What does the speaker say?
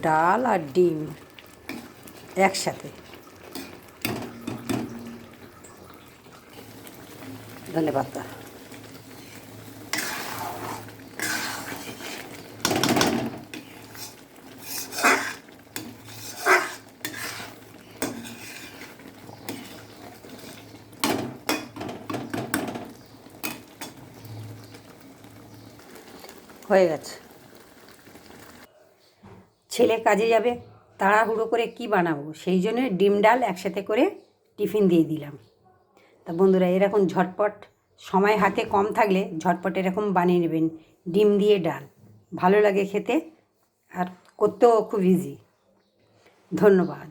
ডাল আর ডিম একসাথে। ধন্যবাদ। হয়ে গেছে। ছেলে কাজে যাবে, তাড়াহুড়ো করে কি বানাবো, সেই জন্য ডিম ডাল একসাথে করে টিফিন দিয়ে দিলাম। তা বন্ধুরা, এরকম ঝটপট সময় হাতে কম থাকলে ঝটপট এরকম বানিয়ে নেবেন ডিম দিয়ে ডাল। ভালো লাগে খেতে আর করতেও খুব ইজি। ধন্যবাদ।